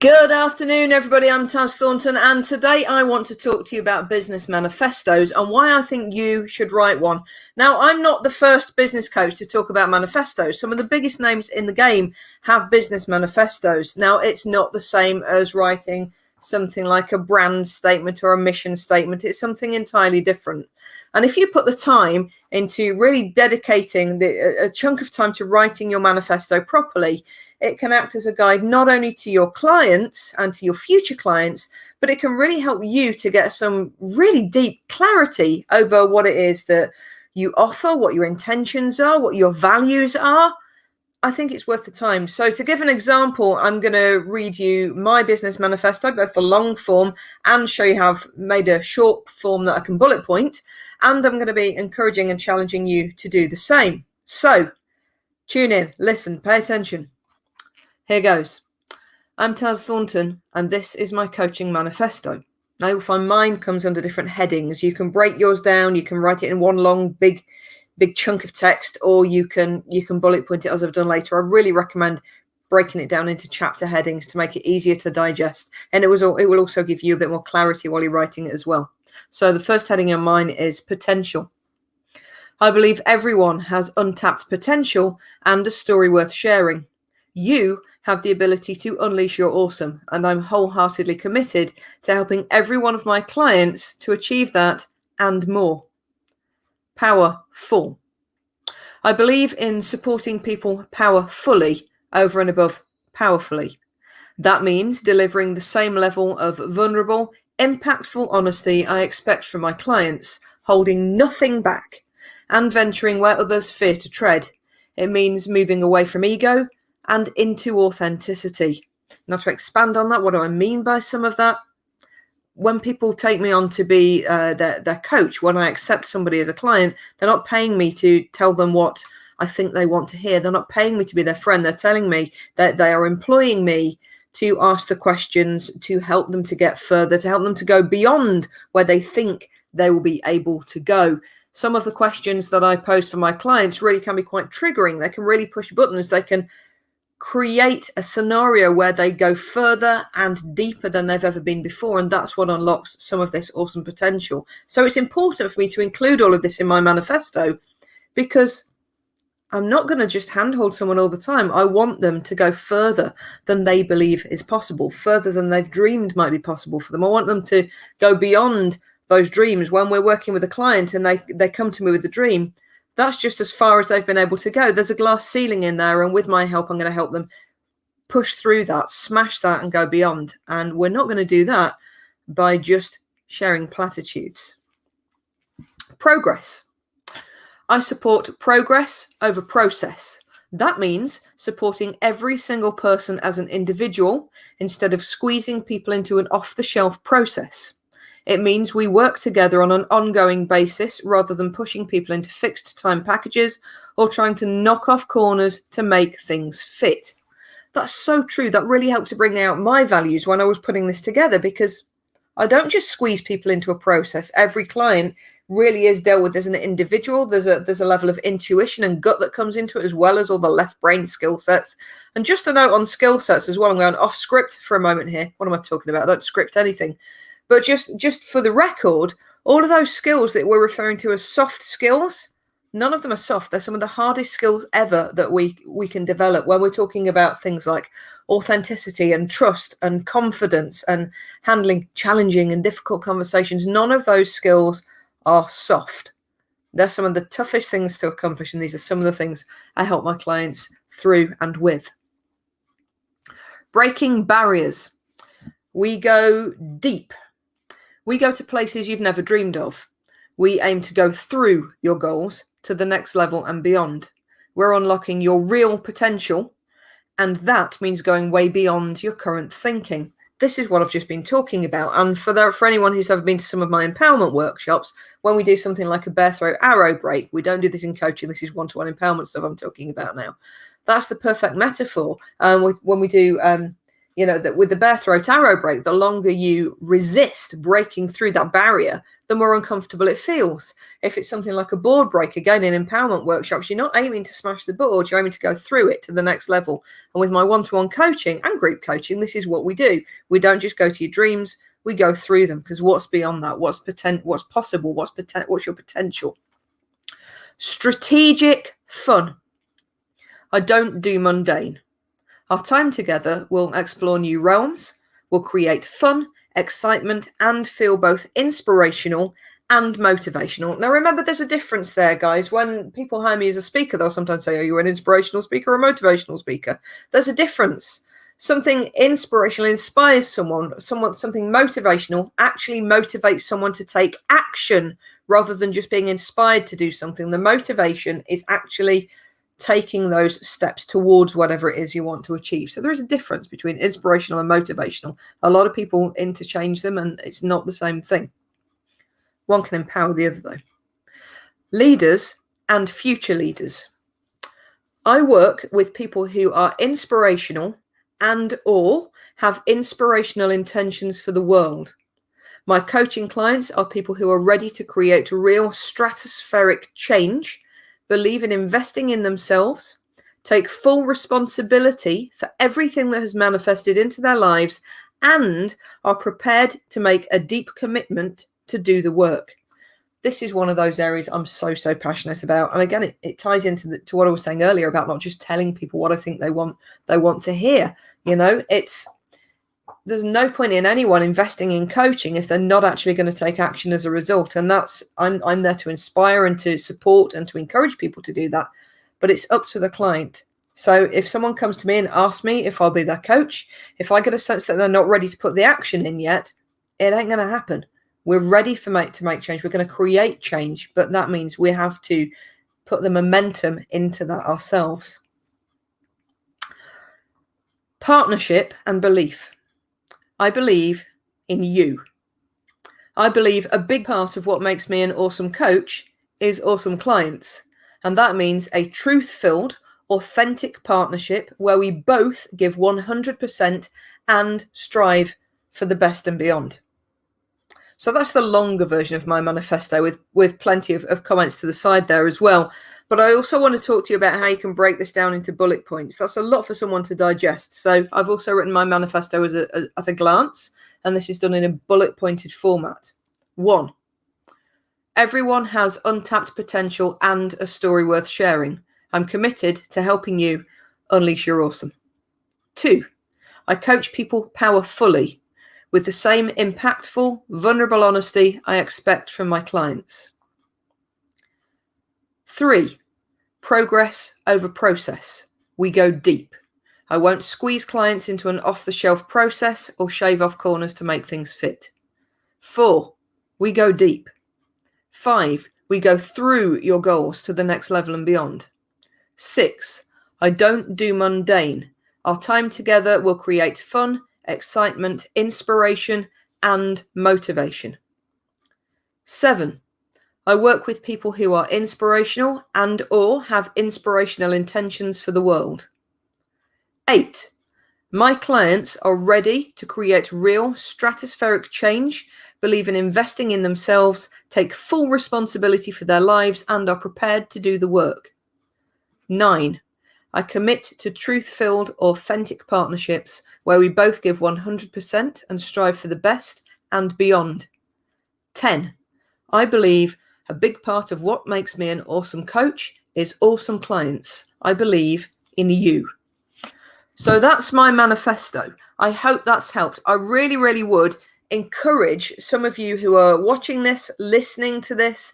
Good afternoon, everybody. I'm Taz Thornton, and today I want to talk to you about business manifestos and why I think you should write one. Now, I'm not the first business coach to talk about manifestos. Some of the biggest names in the game have business manifestos. Now, it's not the same as writing something like a brand statement or a mission statement. It's something entirely different. And if you put the time into really dedicating a chunk of time to writing your manifesto properly, it can act as a guide not only to your clients and to your future clients, but it can really help you to get some really deep clarity over what it is that you offer, what your intentions are, what your values are. I think it's worth the time. So to give an example, I'm going to read you my business manifesto, both the long form and show you how I've made a short form that I can bullet point. And I'm going to be encouraging and challenging you to do the same. So tune in, listen, pay attention. Here goes. I'm Taz Thornton, and this is my coaching manifesto. Now you'll find mine comes under different headings. You can break yours down. You can write it in one long, big chunk of text, or you can bullet point it as I've done later. I really recommend breaking it down into chapter headings to make it easier to digest, and it will also give you a bit more clarity while you're writing it as well. So the first heading on mine is potential. I believe everyone has untapped potential and a story worth sharing. You have the ability to unleash your awesome, and I'm wholeheartedly committed to helping every one of my clients to achieve that and more. Powerful. I believe in supporting people powerfully over and above powerfully. That means delivering the same level of vulnerable, impactful honesty I expect from my clients, holding nothing back, and venturing where others fear to tread. It means moving away from ego and into authenticity. Now, to expand on that, what do I mean by some of that? When people take me on to be their coach, when I accept somebody as a client, they're not paying me to tell them what I think they want to hear. They're not paying me to be their friend. They're telling me that they are employing me to ask the questions, to help them to get further, to help them to go beyond where they think they will be able to go. Some of the questions that I pose for my clients really can be quite triggering. They can really push buttons. They can create a scenario where they go further and deeper than they've ever been before, and that's what unlocks some of this awesome potential. So it's important for me to include all of this in my manifesto, because I'm not going to just handhold someone all the time. I want them to go further than they believe is possible, further than they've dreamed might be possible for them. I want them to go beyond those dreams. When we're working with a client and they come to me with a dream, that's just as far as they've been able to go. There's a glass ceiling in there, and with my help, I'm going to help them push through that, smash that, and go beyond. And we're not going to do that by just sharing platitudes. Progress. I support progress over process. That means supporting every single person as an individual instead of squeezing people into an off-the-shelf process. It means we work together on an ongoing basis rather than pushing people into fixed time packages or trying to knock off corners to make things fit. That's so true. That really helped to bring out my values when I was putting this together, because I don't just squeeze people into a process. Every client really is dealt with as an individual. There's a level of intuition and gut that comes into it, as well as all the left brain skill sets. And just a note on skill sets as well, I'm going off script for a moment here. What am I talking about? I don't script anything. But just for the record, all of those skills that we're referring to as soft skills, none of them are soft. They're some of the hardest skills ever that we can develop when we're talking about things like authenticity and trust and confidence and handling challenging and difficult conversations. None of those skills are soft. They're some of the toughest things to accomplish, and these are some of the things I help my clients through and with. Breaking barriers. We go deep. We go to places you've never dreamed of. We aim to go through your goals to the next level and beyond. We're unlocking your real potential, and that means going way beyond your current thinking. This is what I've just been talking about. And for anyone who's ever been to some of my empowerment workshops, when we do something like a bear throat arrow break, we don't do this in coaching. This is one-to-one empowerment stuff I'm talking about now. That's the perfect metaphor. When we do that with the bare throat arrow break, the longer you resist breaking through that barrier, the more uncomfortable it feels. If it's something like a board break, again, in empowerment workshops, you're not aiming to smash the board, you're aiming to go through it to the next level. And with my one-to-one coaching and group coaching, this is what we do. We don't just go to your dreams, we go through them, because what's beyond that? What's possible? What's your potential? Strategic fun. I don't do mundane. Our time together will explore new realms, will create fun, excitement, and feel both inspirational and motivational. Now, remember, there's a difference there, guys. When people hire me as a speaker, they'll sometimes say, are you an inspirational speaker or a motivational speaker? There's a difference. Something inspirational inspires someone. Something motivational actually motivates someone to take action rather than just being inspired to do something. The motivation is actually taking those steps towards whatever it is you want to achieve. So there is a difference between inspirational and motivational. A lot of people interchange them, and it's not the same thing. One can empower the other, though. Leaders and future leaders. I work with people who are inspirational and or have inspirational intentions for the world. My coaching clients are people who are ready to create real stratospheric change, believe in investing in themselves, take full responsibility for everything that has manifested into their lives, and are prepared to make a deep commitment to do the work. This is one of those areas I'm so passionate about. And again, it ties into to what I was saying earlier about not just telling people what I think they want to hear. There's no point in anyone investing in coaching if they're not actually going to take action as a result. And I'm there to inspire and to support and to encourage people to do that. But it's up to the client. So if someone comes to me and asks me if I'll be their coach, if I get a sense that they're not ready to put the action in yet, it ain't going to happen. We're ready to make change. We're going to create change. But that means we have to put the momentum into that ourselves. Partnership and belief. I believe in you. I believe a big part of what makes me an awesome coach is awesome clients. And that means a truth-filled, authentic partnership where we both give 100% and strive for the best and beyond. So that's the longer version of my manifesto with plenty of comments to the side there as well. But I also want to talk to you about how you can break this down into bullet points. That's a lot for someone to digest. So I've also written my manifesto at a glance, and this is done in a bullet pointed format. 1, everyone has untapped potential and a story worth sharing. I'm committed to helping you unleash your awesome. 2, I coach people powerfully with the same impactful, vulnerable honesty I expect from my clients. 3, progress over process. We go deep. I won't squeeze clients into an off-the-shelf process or shave off corners to make things fit. 4, we go deep. 5, we go through your goals to the next level and beyond. 6, I don't do mundane. Our time together will create fun, excitement, inspiration, and motivation. 7, I work with people who are inspirational and or have inspirational intentions for the world. 8, my clients are ready to create real stratospheric change, believe in investing in themselves, take full responsibility for their lives, and are prepared to do the work. 9, I commit to truth-filled, authentic partnerships where we both give 100% and strive for the best and beyond. 10, I believe a big part of what makes me an awesome coach is awesome clients. I believe in you. So that's my manifesto. I hope that's helped. I really would encourage some of you who are watching this, listening to this,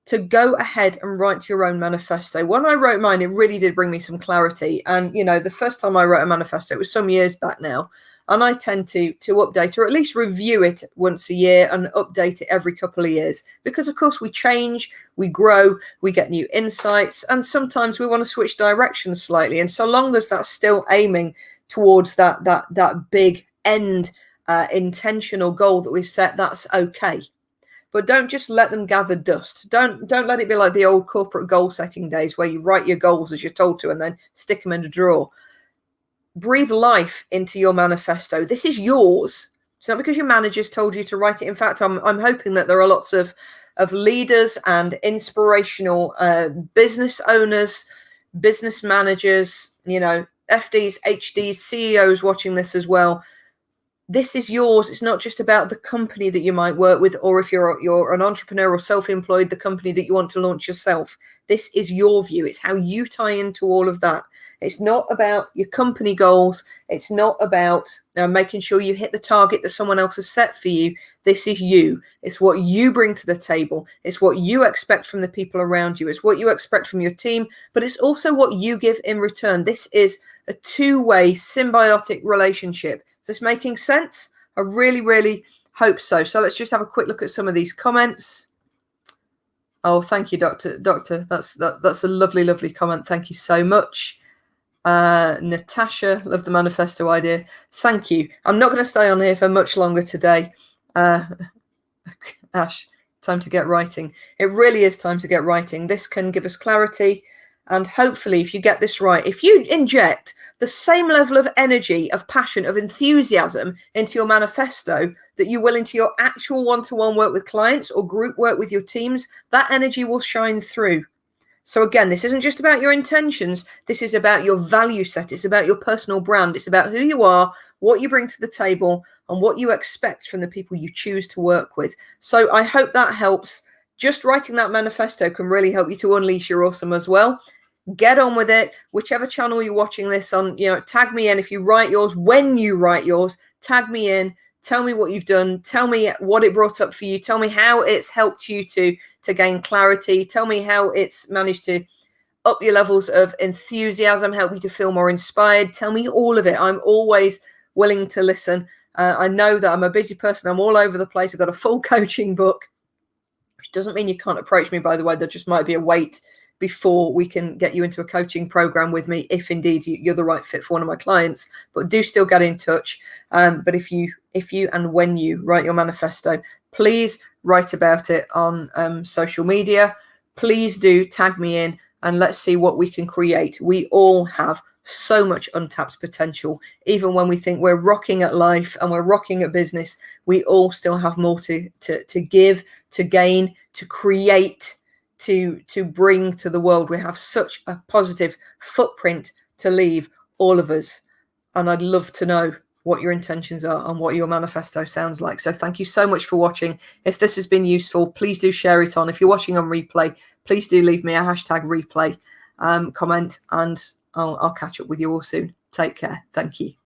to go ahead and write your own manifesto. When I wrote mine, it really did bring me some clarity. And, the first time I wrote a manifesto, it was some years back now. And I tend to update or at least review it once a year and update it every couple of years. Because, of course, we change, we grow, we get new insights, and sometimes we want to switch directions slightly. And so long as that's still aiming towards that big end intentional goal that we've set, that's okay. But don't just let them gather dust. Don't let it be like the old corporate goal setting days where you write your goals as you're told to and then stick them in a drawer. breathe life into your manifesto. This is yours. It's not because your managers told you to write it. In fact, I'm hoping that there are lots of leaders and inspirational business owners, business managers, FDs, HDs, CEOs watching this as well. This is yours. It's not just about the company that you might work with, or if you're an entrepreneur or self-employed, the company that you want to launch yourself. This is your view. It's how you tie into all of that. It's not about your company goals. It's not about making sure you hit the target that someone else has set for you. This is you. It's what you bring to the table. It's what you expect from the people around you. It's what you expect from your team, but it's also what you give in return. This is a two-way symbiotic relationship. Is this making sense? I really, really hope so. So let's just have a quick look at some of these comments. Oh, thank you, Doctor. That's a lovely, lovely comment. Thank you so much. Natasha, love the manifesto idea. Thank you. I'm not going to stay on here for much longer today. Ash, time to get writing. It really is time to get writing. This can give us clarity. And hopefully, if you get this right, if you inject the same level of energy, of passion, of enthusiasm into your manifesto that you will into your actual one-to-one work with clients or group work with your teams, that energy will shine through. So again, this isn't just about your intentions. This is about your value set. It's about your personal brand. It's about who you are, what you bring to the table, and what you expect from the people you choose to work with. So I hope that helps. Just writing that manifesto can really help you to unleash your awesome as well. Get on with it. Whichever channel you're watching this on, tag me in. If you write yours, when you write yours, tag me in. Tell me what you've done. Tell me what it brought up for you. Tell me how it's helped you to gain clarity. Tell me how it's managed to up your levels of enthusiasm, help you to feel more inspired. Tell me all of it. I'm always willing to listen. I know that I'm a busy person. I'm all over the place. I've got a full coaching book, which doesn't mean you can't approach me, by the way. There just might be a wait before we can get you into a coaching program with me, if indeed you're the right fit for one of my clients. But do still get in touch. But if you and when you write your manifesto, please write about it on social media. Please do tag me in, and let's see what we can create. We all have so much untapped potential. Even when we think we're rocking at life and we're rocking at business, we all still have more to give, to gain, to create, to bring to the world. We have such a positive footprint to leave, all of us. And I'd love to know what your intentions are and what your manifesto sounds like. So thank you so much for watching. If this has been useful, please do share it on. If you're watching on replay, please do leave me a #replay comment, and I'll catch up with you all soon. Take care. Thank you.